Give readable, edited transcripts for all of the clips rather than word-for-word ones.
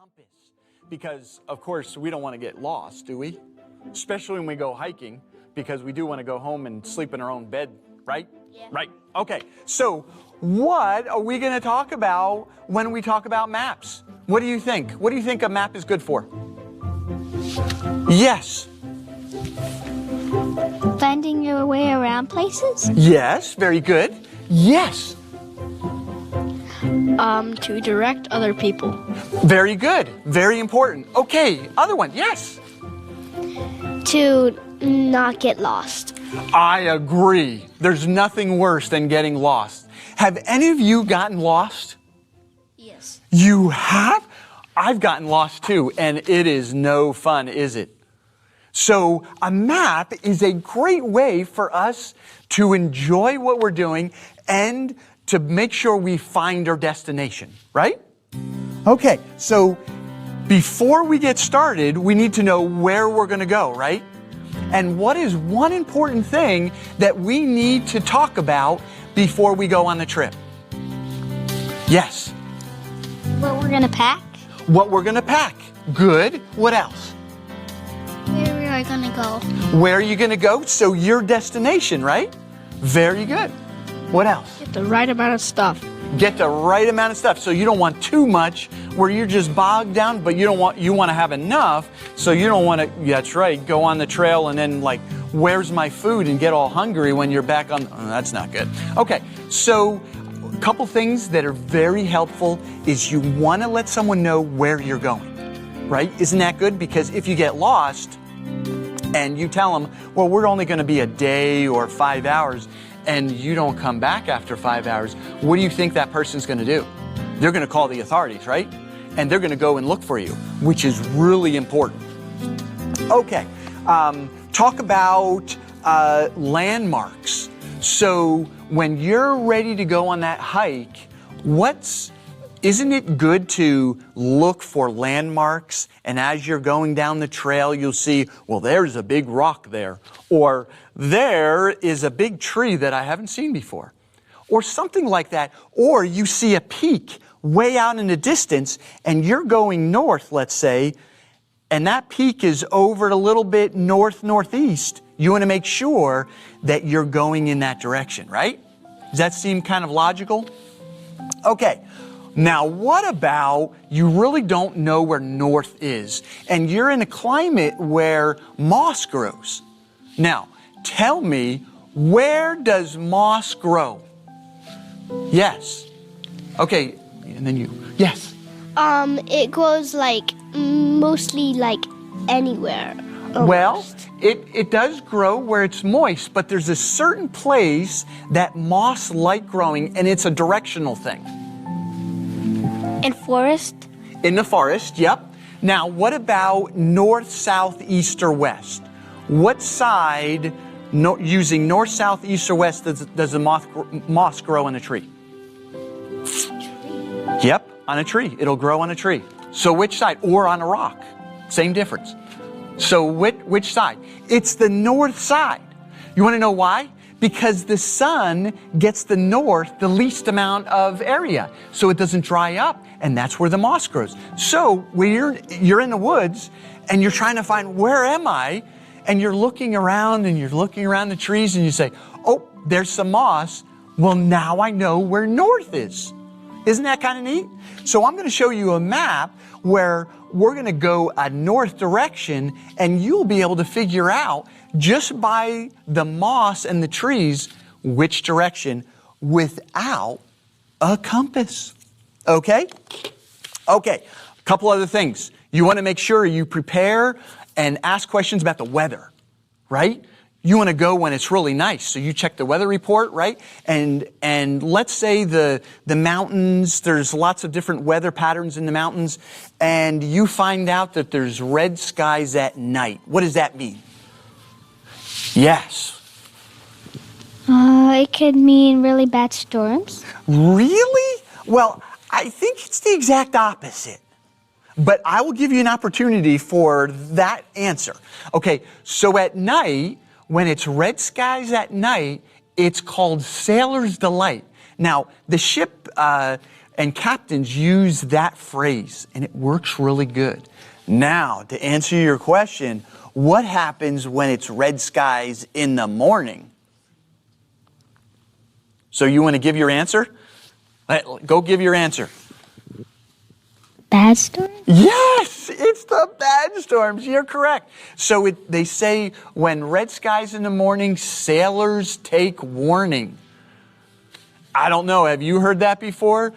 compass. Because, of course, we don't want to get lost, do we? Especially when we go hiking, because we do want to go home and sleep in our own bed, right? Yeah. Right. Okay. So, what are we going to talk about when we talk about maps? What do you think? What do you think a map is good for? Yes. Finding your way around places? Yes. Very good. Yes. To direct other people. Very good. Very important. Okay. Other one. Yes. To not get lost. I agree. There's nothing worse than getting lost. Have any of you gotten lost? Yes. You have? I've gotten lost too, and it is no fun, is it? So a map is a great way for us to enjoy what we're doing and to make sure we find our destination, right? Okay, so before we get started, we need to know where we're going to go, right? And what is one important thing that we need to talk about before we go on the trip? Yes. What we're gonna pack? What we're going to pack. Good. What else? Where we are gonna go? Where are you going to go? So your destination, right? Very good. What else? Get the right amount of stuff. Get the right amount of stuff. So you don't want too much where you're just bogged down, but you want to have enough. So you don't want to, that's right, go on the trail and then like, where's my food, and get all hungry when you're back on. Oh, that's not good. Okay, so a couple things that are very helpful is you want to let someone know where you're going, right? Isn't that good? Because if you get lost and you tell them, well, we're only going to be a day or 5 hours, and you don't come back after 5 hours, what do you think that person's going to do? They're going to call the authorities, right? And they're going to go and look for you, which is really important. Okay, talk about landmarks. So when you're ready to go on that hike, isn't it good to look for landmarks? And as you're going down the trail, you'll see, well, there's a big rock there. Or there is a big tree that I haven't seen before. Or something like that. Or you see a peak way out in the distance and you're going north, let's say, and that peak is over a little bit northeast. You want to make sure that you're going in that direction, right? Does that seem kind of logical? Okay. Now, what about you really don't know where north is, and you're in a climate where moss grows? Now, tell me, where does moss grow? Yes. Okay, and then you. Yes. It grows mostly anywhere. Well, it does grow where it's moist, but there's a certain place that moss like growing, and it's a directional thing. In forest? In the forest, yep. Now, what about north, south, east, or west? What side, using north, south, east, or west, does the moss grow on a tree? Yep, on a tree. It'll grow on a tree. So which side? Or on a rock. Same difference. So which side? It's the north side. You want to know why? Because the sun gets the least amount of area, so it doesn't dry up, and that's where the moss grows. So when you're in the woods and you're trying to find, where am I? And you're looking around the trees and you say, oh, there's some moss. Well, now I know where north is. Isn't that kind of neat? So I'm going to show you a map where we're going to go a north direction, and you'll be able to figure out just by the moss and the trees which direction without a compass. Okay? Okay, a couple other things. You want to make sure you prepare and ask questions about the weather, right? You want to go when it's really nice. So you check the weather report, right? And let's say the mountains, there's lots of different weather patterns in the mountains, and you find out that there's red skies at night. What does that mean? Yes. It could mean really bad storms. Really? Well, I think it's the exact opposite. But I will give you an opportunity for that answer. Okay, so at night, when it's red skies at night, it's called Sailor's Delight. Now, the ship And captains use that phrase, and it works really good. Now, to answer your question, what happens when it's red skies in the morning? So you want to give your answer? Go give your answer. Bad storm? Yes, it's the bad storms. You're correct. So they say when red skies in the morning, sailors take warning. I don't know. Have you heard that before?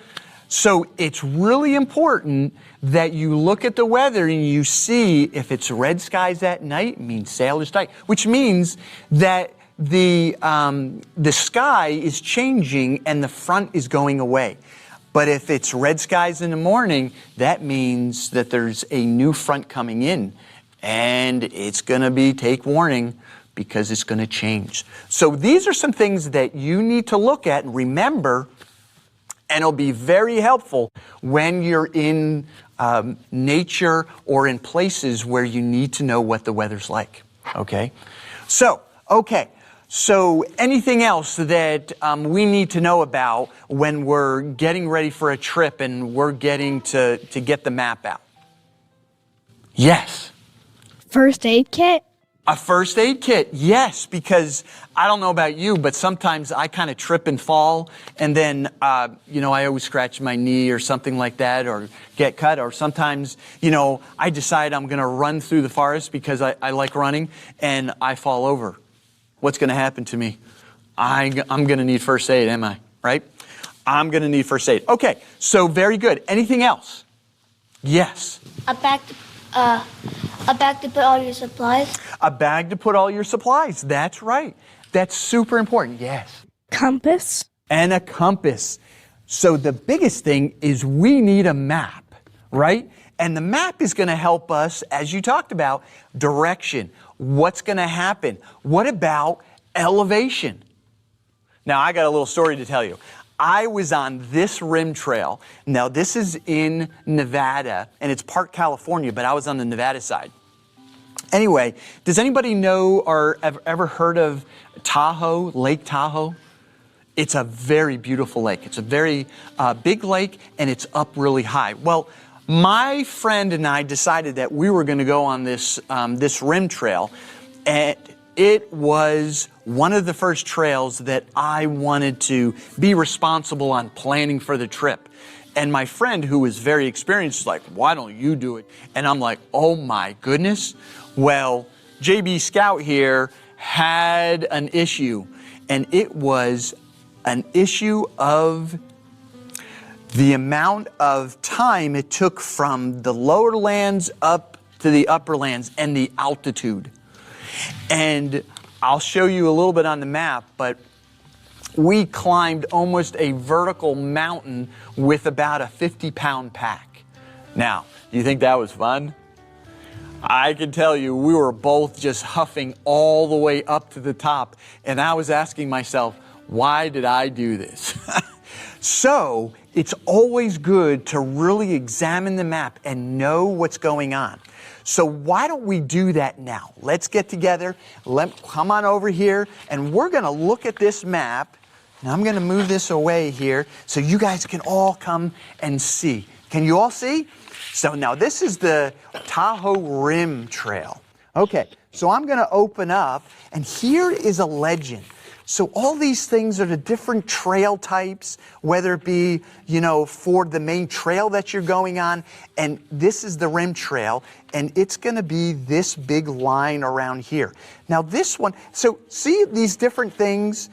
So it's really important that you look at the weather and you see if it's red skies at night, it means sailors take, which means that the sky is changing and the front is going away. But if it's red skies in the morning, that means that there's a new front coming in, and it's going to be take warning because it's going to change. So these are some things that you need to look at and remember, and it'll be very helpful when you're in nature or in places where you need to know what the weather's like. Okay? So anything else that we need to know about when we're getting ready for a trip and we're getting to get the map out? Yes. First aid kit? A first aid kit, yes, because I don't know about you, but sometimes I kind of trip and fall, and then, I always scratch my knee or something like that, or get cut, or sometimes, I decide I'm going to run through the forest because I like running, and I fall over. What's going to happen to me? I'm going to need first aid, am I? Right? I'm going to need first aid. Okay, so very good. Anything else? Yes. A bag to put all your supplies. A bag to put all your supplies. That's right. That's super important. Yes. Compass? And a compass. So the biggest thing is we need a map, right? And the map is going to help us, as you talked about, direction. What's going to happen? What about elevation? Now, I got a little story to tell you. I was on this rim trail. Now, this is in Nevada, and it's Park, California, but I was on the Nevada side. Anyway, does anybody know or ever heard of Tahoe, Lake Tahoe? It's a very beautiful lake. It's a very big lake, and it's up really high. Well, my friend and I decided that we were going to go on this rim trail, and it was one of the first trails that I wanted to be responsible on planning for the trip. And my friend, who was very experienced, was like, why don't you do it? And I'm like, oh my goodness. Well, JB Scout here had an issue, and it was an issue of the amount of time it took from the lower lands up to the upper lands and the altitude. And I'll show you a little bit on the map, but we climbed almost a vertical mountain with about a 50-pound pack. Now, do you think that was fun? I can tell you, we were both just huffing all the way up to the top, and I was asking myself, why did I do this? So, it's always good to really examine the map and know what's going on. So why don't we do that now? Let's get together, come on over here, and we're going to look at this map. Now I'm going to move this away here so you guys can all come and see. Can you all see? So now this is the Tahoe Rim Trail. Okay, so I'm going to open up, and here is a legend. So all these things are the different trail types, whether it be, for the main trail that you're going on. And this is the rim trail, and it's going to be this big line around here. Now this one, so see these different things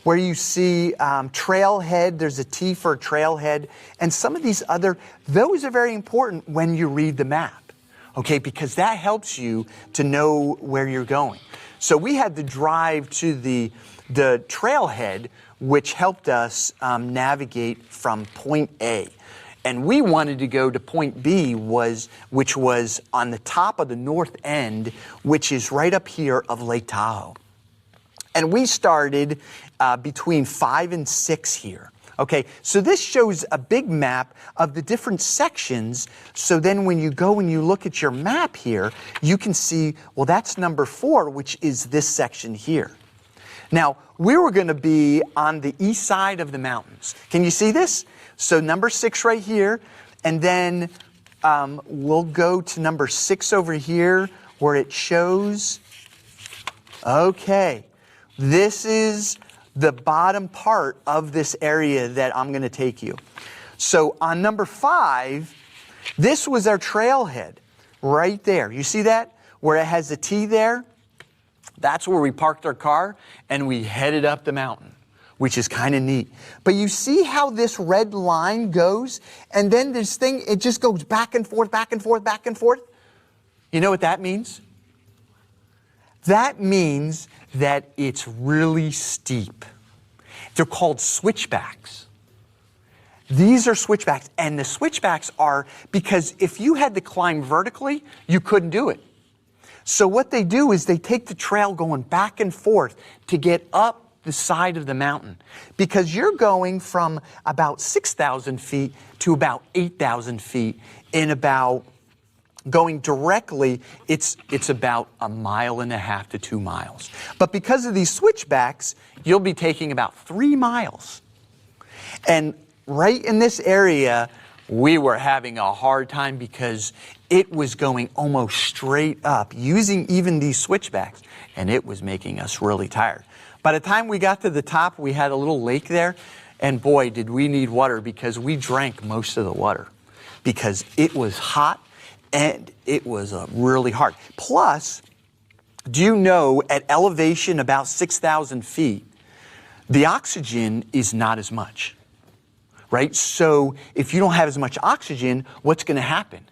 where you see trailhead, there's a T for trailhead, and some of these those are very important when you read the map, okay, because that helps you to know where you're going. So we had to drive to the trailhead, which helped us navigate from point A. And we wanted to go to point B, which was on the top of the north end, which is right up here of Lake Tahoe. And we started between 5 and 6 here. Okay, so this shows a big map of the different sections. So then when you go and you look at your map here, you can see, well, that's number 4, which is this section here. Now, we were going to be on the east side of the mountains. Can you see this? So number 6 right here, and then we'll go to number 6 over here where it shows, okay, this is the bottom part of this area that I'm going to take you. So on number 5, this was our trailhead right there. You see that? Where it has the T there? That's where we parked our car and we headed up the mountain, which is kind of neat. But you see how this red line goes? And then this thing, it just goes back and forth, back and forth, back and forth. You know what that means? That means that it's really steep. They're called switchbacks. These are switchbacks, and the switchbacks are because if you had to climb vertically, you couldn't do it. So what they do is they take the trail going back and forth to get up the side of the mountain, because you're going from about 6,000 feet to about 8,000 feet in about, going directly, it's about 1.5 miles to 2 miles. But because of these switchbacks, you'll be taking about 3 miles. And right in this area, we were having a hard time because it was going almost straight up using even these switchbacks, and it was making us really tired. By the time we got to the top, we had a little lake there, and boy, did we need water, because we drank most of the water because it was hot and it was really hard. Plus, do you know at elevation about 6,000 feet, the oxygen is not as much, right? So if you don't have as much oxygen, what's going to happen?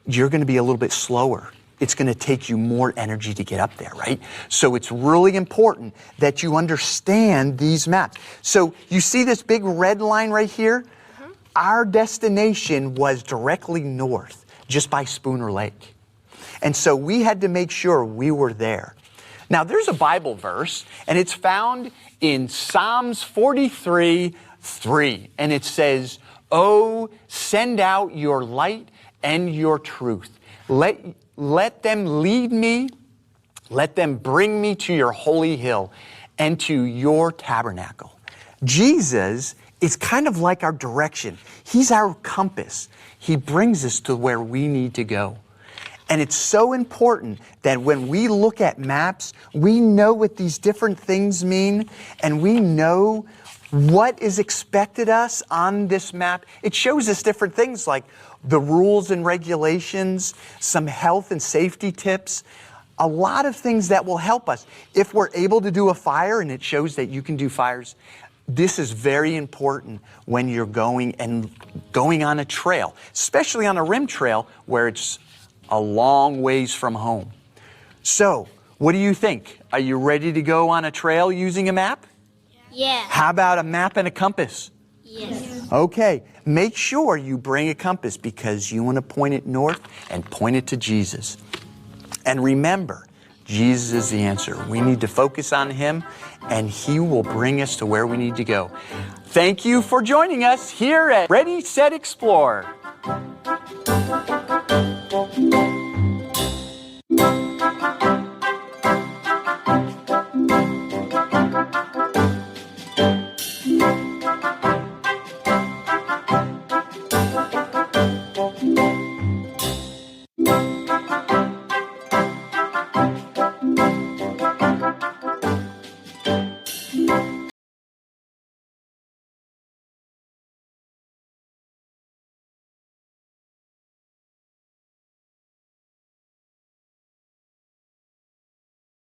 You're going to be a little bit slower. It's going to take you more energy to get up there, right? So it's really important that you understand these maps. So you see this big red line right here? Our destination was directly north, just by Spooner Lake. And so we had to make sure we were there. Now there's a Bible verse, and it's found in Psalms 43:3, and it says, "Oh, send out your light and your truth. Let them lead me, let them bring me to your holy hill and to your tabernacle." Jesus is kind of like our direction. He's our compass. He brings us to where we need to go. And it's so important that when we look at maps, we know what these different things mean, and we know what is expected us on this map. It shows us different things like the rules and regulations, some health and safety tips, a lot of things that will help us. If we're able to do a fire, and it shows that you can do fires, this is very important when you're going on a trail, especially on a rim trail where it's a long ways from home. So, what do you think? Are you ready to go on a trail using a map? Yeah. How about a map and a compass? Yes. Okay, make sure you bring a compass because you want to point it north and point it to Jesus. And remember, Jesus is the answer. We need to focus on Him, and He will bring us to where we need to go. Thank you for joining us here at Ready, Set, Explore.